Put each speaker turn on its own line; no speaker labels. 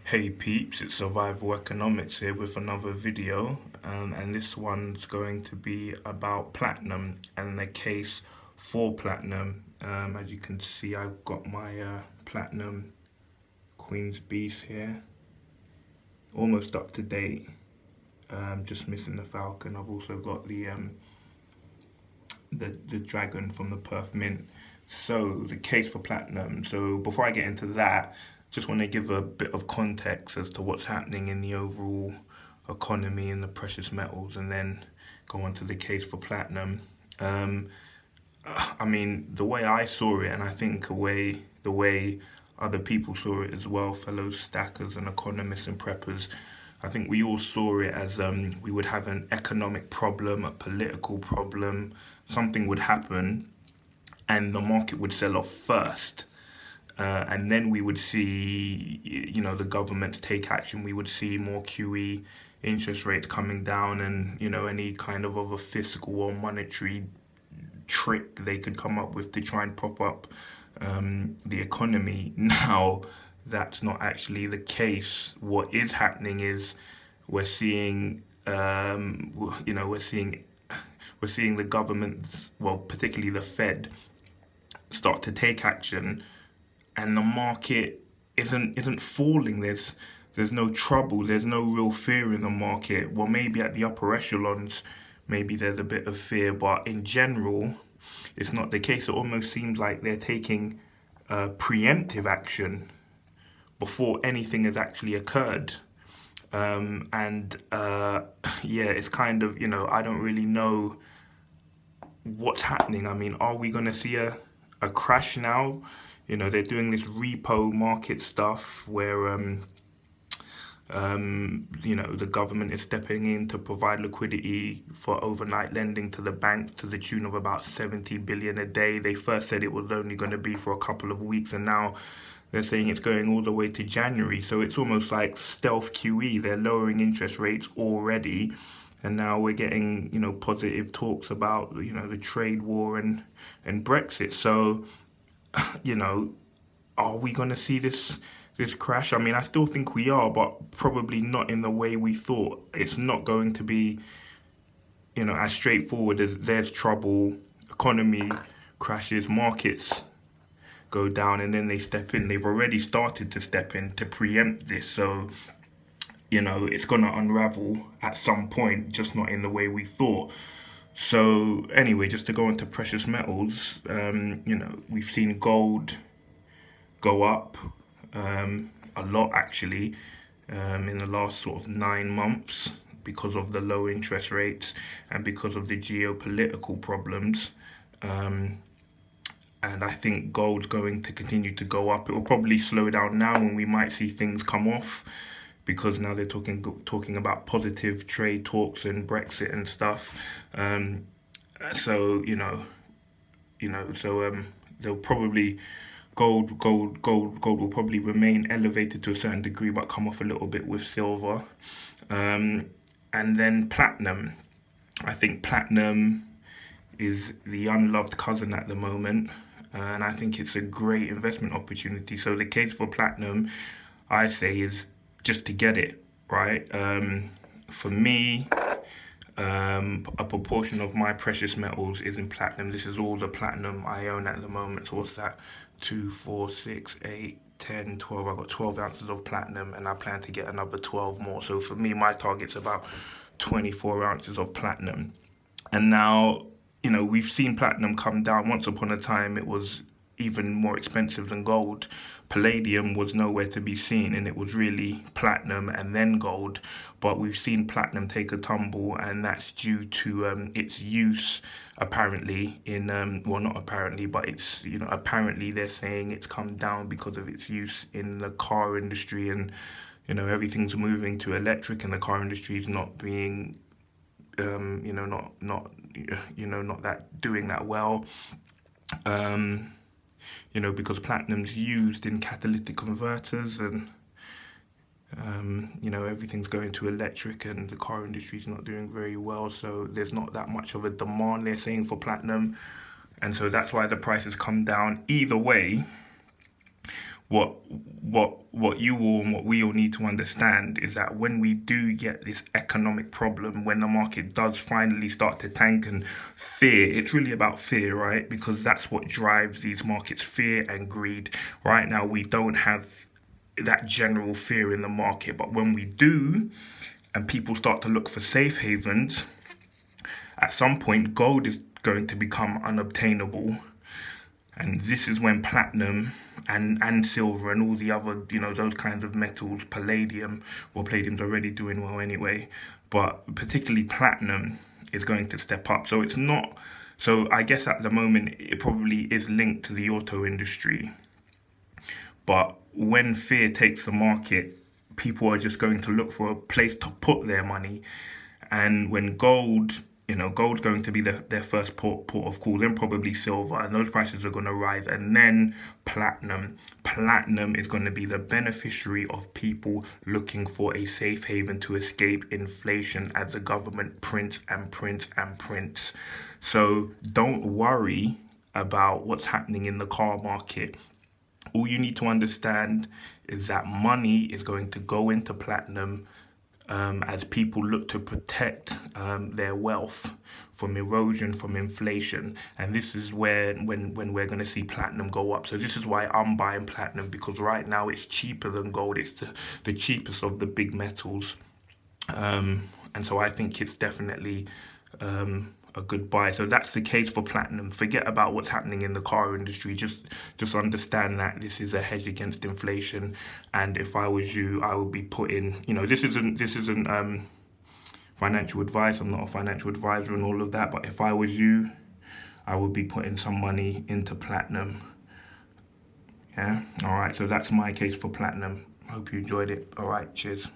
Hey peeps, it's Survival Economics here with another video, and this one's going to be about platinum and the case for platinum. As you can see, I've got my platinum Queen's Beast here, almost up to date. Just missing the Falcon. I've also got the dragon from the Perth Mint. So the case for platinum. So before I get into that, just want to give a bit of context as to what's happening in the overall economy and the precious metals, and then go on to the case for platinum. Um, I mean, the way I saw it, and I think the way other people saw it as well, fellow stackers and economists and preppers, I think we all saw it as we would have an economic problem, a political problem, something would happen, and the market would sell off first. And then we would see, the governments take action. We would see more QE, interest rates coming down, and any kind of a fiscal or monetary trick they could come up with to try and prop up the economy. Now, that's not actually the case. What is happening is we're seeing, we're seeing the governments, well, particularly the Fed, start to take action, and the market isn't falling. There's no trouble. There's no real fear in the market. Well, maybe at the upper echelons, maybe there's a bit of fear, but in general, it's not the case. It almost seems like they're taking preemptive action before anything has actually occurred. And yeah, it's kind of, I don't really know what's happening. I mean, are we going to see a crash now? They're doing this repo market stuff where the government is stepping in to provide liquidity for overnight lending to the banks to the tune of about 70 billion a day. They first said it was only going to be for a couple of weeks, and now they're saying it's going all the way to January. So it's almost like stealth QE. They're lowering interest rates already, and now we're getting positive talks about the trade war and Brexit. So are we going to see this crash? I mean, I still think we are, but probably not in the way we thought. It's not going to be, as straightforward as there's trouble, economy crashes, markets go down, and then they step in. They've already started to step in to preempt this. So, it's going to unravel at some point, just not in the way we thought. So, anyway, just to go into precious metals, we've seen gold go up a lot actually in the last sort of 9 months because of the low interest rates and because of the geopolitical problems. And I think gold's going to continue to go up. It will probably slow down now, and we might see things come off because now they're talking about positive trade talks and Brexit and stuff. So they'll probably gold will probably remain elevated to a certain degree, but come off a little bit with silver. And then platinum. I think platinum is the unloved cousin at the moment, and I think it's a great investment opportunity. So the case for platinum, I say, is just to get it right. For me, a proportion of my precious metals is in platinum. This is all the platinum I own at the moment. So what's that? 2, 4, 6, 8, 10, 12. I've got 12 ounces of platinum, and I plan to get another 12 more. So for me, my target's about 24 ounces of platinum. And now, we've seen platinum come down. Once upon a time, it was even more expensive than gold. Palladium was nowhere to be seen, and it was really platinum and then gold. But we've seen platinum take a tumble, and that's due to its use apparently in, well, not apparently, but it's, apparently they're saying it's come down because of its use in the car industry, and, everything's moving to electric, and the car industry is not being, not that doing that well. Because platinum's used in catalytic converters, and everything's going to electric, and the car industry's not doing very well, so there's not that much of a demand, they're saying, for platinum, and so that's why the price has come down. Either way, What you all and what we all need to understand is that when we do get this economic problem, when the market does finally start to tank and fear, it's really about fear, right? Because that's what drives these markets, fear and greed. Right now, we don't have that general fear in the market, but when we do, and people start to look for safe havens, at some point, gold is going to become unobtainable, and this is when platinum and silver and all the other, those kinds of metals, palladium, well, palladium's already doing well anyway, but particularly platinum is going to step up. So it's not. So I guess at the moment it probably is linked to the auto industry, but when fear takes the market, people are just going to look for a place to put their money. And when gold's going to be their first port of call, then probably silver, and those prices are going to rise. And then platinum. Platinum is going to be the beneficiary of people looking for a safe haven to escape inflation as the government prints and prints and prints. So don't worry about what's happening in the car market. All you need to understand is that money is going to go into platinum as people look to protect their wealth from erosion, from inflation. And this is where when we're going to see platinum go up. So this is why I'm buying platinum, because right now it's cheaper than gold. It's the cheapest of the big metals. And so I think it's definitely a good buy. So that's the case for platinum. Forget about what's happening in the car industry. Just understand that this is a hedge against inflation. And if I was you, I would be putting. This isn't financial advice. I'm not a financial advisor and all of that. But if I was you, I would be putting some money into platinum. Yeah. All right. So that's my case for platinum. Hope you enjoyed it. All right. Cheers.